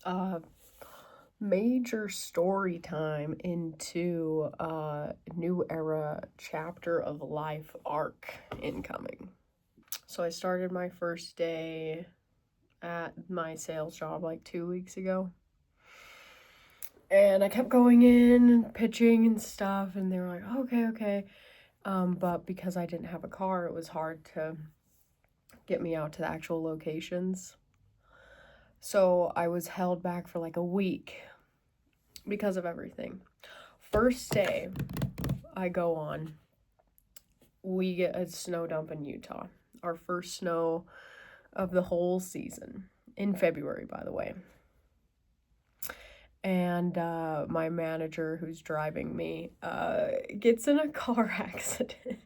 uh major story time into a new era chapter of life arc incoming. So I started my first day at my sales job like 2 weeks ago. And I kept going in and pitching and stuff, and they were like, okay. But because I didn't have a car, it was hard to get me out to the actual locations. So I was held back for like a week because of everything. First day I go on, we get a snow dump in Utah. Our first snow of the whole season. In February, by the way. And my manager, who's driving me, gets in a car accident.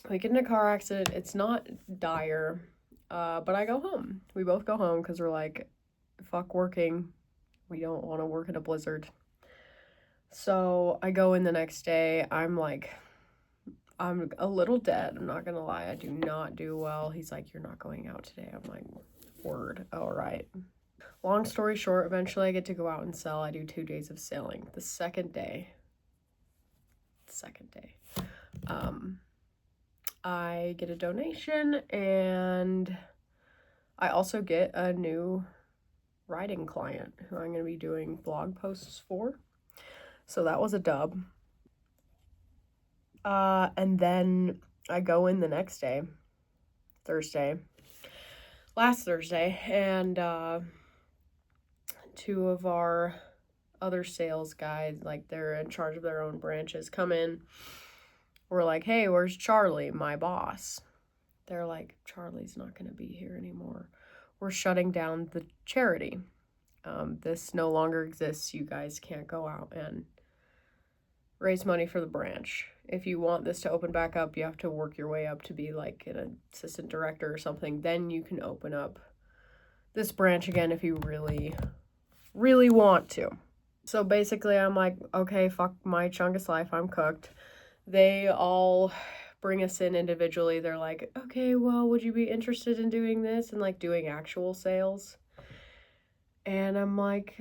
We get in a car accident. It's not dire, but I go home. We both go home because we're like, fuck working. We don't want to work in a blizzard. So I go in the next day. I'm a little dead. I'm not going to lie. I do not do well. He's like, you're not going out today. I'm like, word. All right. Long story short, eventually I get to go out and sell. I do 2 days of selling. The second day, I get a donation, and I also get a new writing client who I'm going to be doing blog posts for. So that was a dub. And then I go in the next day, last Thursday, and two of our other sales guys, like they're in charge of their own branches, come in. We're like, hey, where's Charlie, my boss? They're like, Charlie's not going to be here anymore. We're shutting down the charity. This no longer exists. You guys can't go out and raise money for the branch. If you want this to open back up, you have to work your way up to be like an assistant director or something. Then you can open up this branch again if you really, really want to. So basically, I'm like, okay, fuck my chungus life. I'm cooked. They all bring us in individually. They're like, okay, well, would you be interested in doing this and like doing actual sales? And I'm like,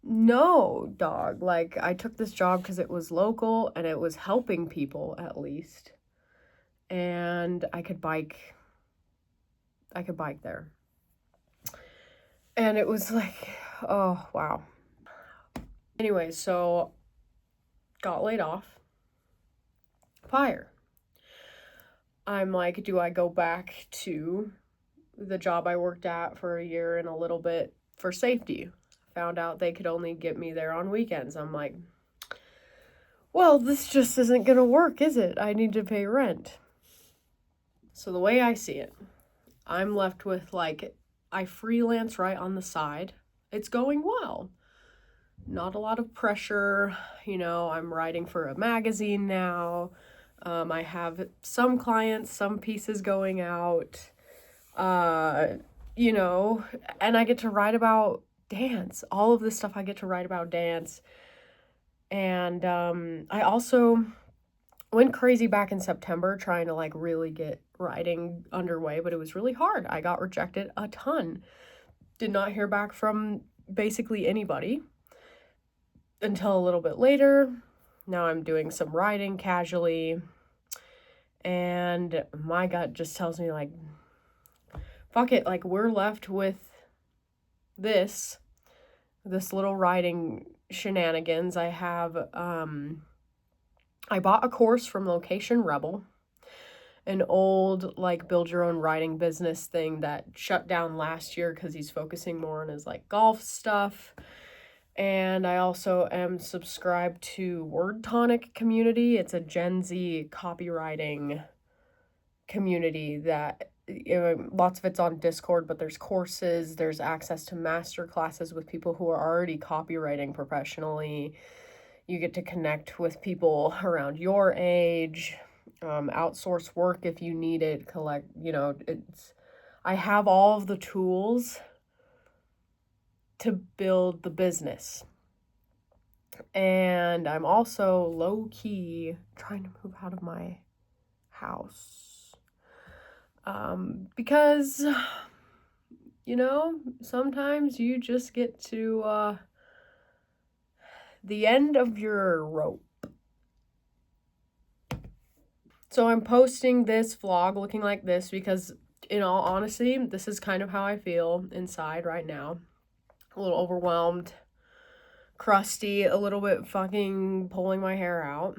no, dog. Like, I took this job because it was local and it was helping people at least. And I could bike there. And it was like, oh, wow. Anyway, so got laid off. Fire. I'm like, do I go back to the job I worked at for a year and a little bit for safety? Found out they could only get me there on weekends. I'm like, well, this just isn't gonna work, is it? I need to pay rent. So the way I see it, I'm left with like, I freelance right on the side. It's going well. Not a lot of pressure. You know, I'm writing for a magazine now. I have some clients, some pieces going out. You know, and I get to write about dance. All of this stuff I get to write about dance. And I also went crazy back in September trying to like really get writing underway, but it was really hard. I got rejected a ton. Did not hear back from basically anybody until a little bit later. Now I'm doing some writing casually, and my gut just tells me like, fuck it, like we're left with this little writing shenanigans. I have I bought a course from Location Rebel, an old like build your own writing business thing that shut down last year because he's focusing more on his like golf stuff. And I also am subscribed to Word Tonic community. It's a Gen Z copywriting community that, you know, lots of it's on Discord, but there's courses, there's access to master classes with people who are already copywriting professionally. You get to connect with people around your age, outsource work if you need it, collect, you know, I have all of the tools to build the business. And I'm also low-key trying to move out of my house. Because you know, sometimes you just get to the end of your rope. So I'm posting this vlog looking like this because, in all honesty, this is kind of how I feel inside right now. A little overwhelmed, crusty, a little bit fucking pulling my hair out.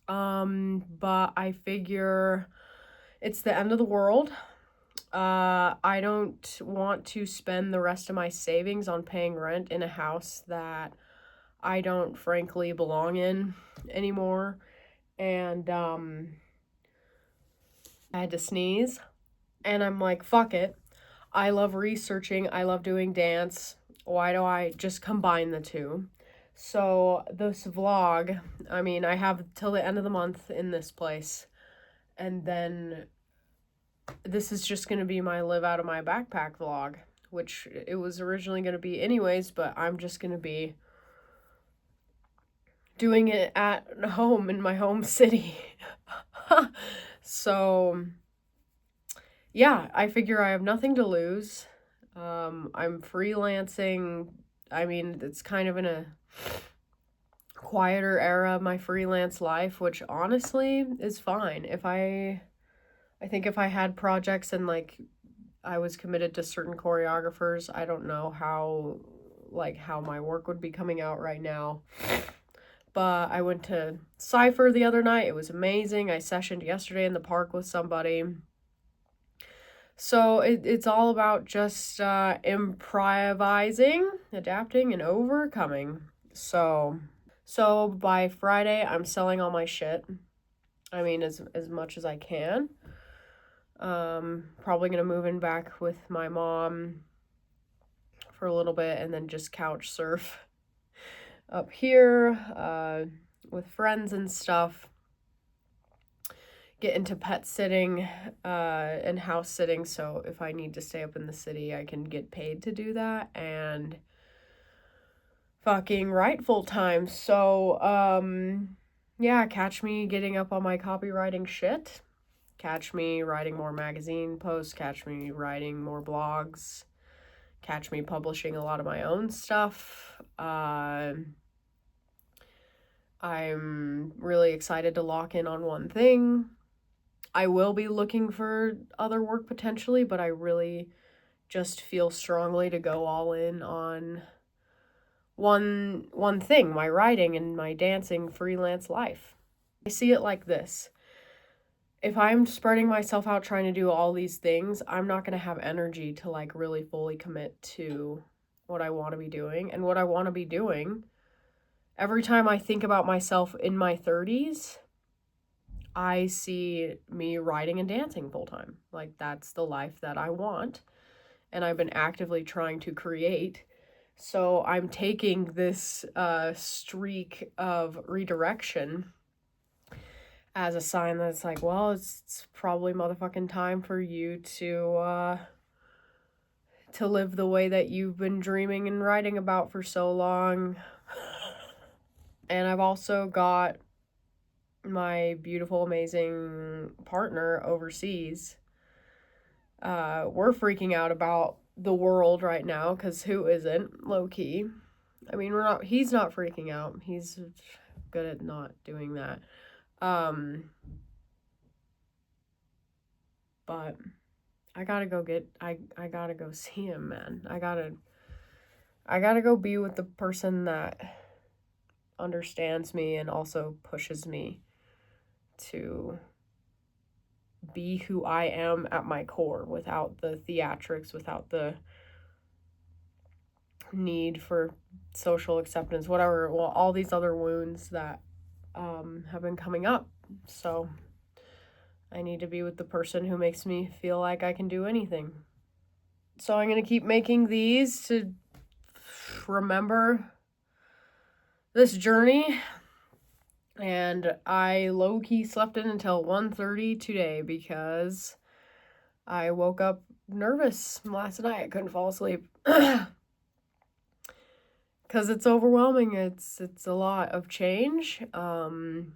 But I figure it's the end of the world. I don't want to spend the rest of my savings on paying rent in a house that I don't frankly belong in anymore. And I had to sneeze, and I'm like, fuck it. I love researching, I love doing dance. Why do I just combine the two? So, this vlog, I mean, I have till the end of the month in this place, and then this is just going to be my live out of my backpack vlog, which it was originally going to be anyways, but I'm just going to be doing it at home in my home city. So, yeah, I figure I have nothing to lose. I'm freelancing. I mean, it's kind of in a quieter era of my freelance life, which honestly is fine. I think if I had projects and like I was committed to certain choreographers, I don't know how my work would be coming out right now. But I went to Cypher the other night. It was amazing. I sessioned yesterday in the park with somebody. So it's all about just improvising, adapting, and overcoming. So by Friday, I'm selling all my shit. I mean, as much as I can. Probably gonna move in back with my mom for a little bit and then just couch surf up here with friends and stuff. Get into pet sitting and house sitting, so if I need to stay up in the city, I can get paid to do that and fucking write full time. So, yeah, catch me getting up on my copywriting shit. Catch me writing more magazine posts, catch me writing more blogs, catch me publishing a lot of my own stuff. I'm really excited to lock in on one thing. I will be looking for other work potentially, but I really just feel strongly to go all in on one thing, my writing and my dancing freelance life. I see it like this. If I'm spreading myself out trying to do all these things, I'm not going to have energy to like really fully commit to what I want to be doing. And what I want to be doing, every time I think about myself in my 30s, I see me writing and dancing full time. Like, that's the life that I want. And I've been actively trying to create. So I'm taking this streak of redirection as a sign that it's like, well, it's probably motherfucking time for you to live the way that you've been dreaming and writing about for so long. And I've also got my beautiful, amazing partner overseas. We're freaking out about the world right now, because who isn't, low-key? I mean, he's not freaking out. He's good at not doing that. But I gotta go I gotta go see him, man. I gotta go be with the person that understands me and also pushes me to be who I am at my core, without the theatrics, without the need for social acceptance, whatever, well, all these other wounds that have been coming up. So I need to be with the person who makes me feel like I can do anything. So I'm going to keep making these to remember this journey. And I low-key slept in until 1:30 today because I woke up nervous last night. I couldn't fall asleep. Because it's overwhelming. It's a lot of change. At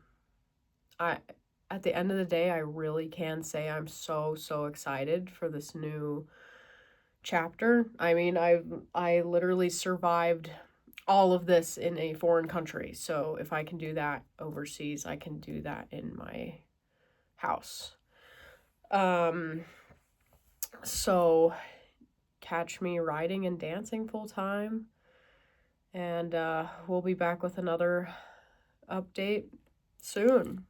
the end of the day, I really can say I'm so excited for this new chapter. I mean, I literally survived all of this in a foreign country. So if I can do that overseas, I can do that in my house. So catch me writing and dancing full time. And we'll be back with another update soon.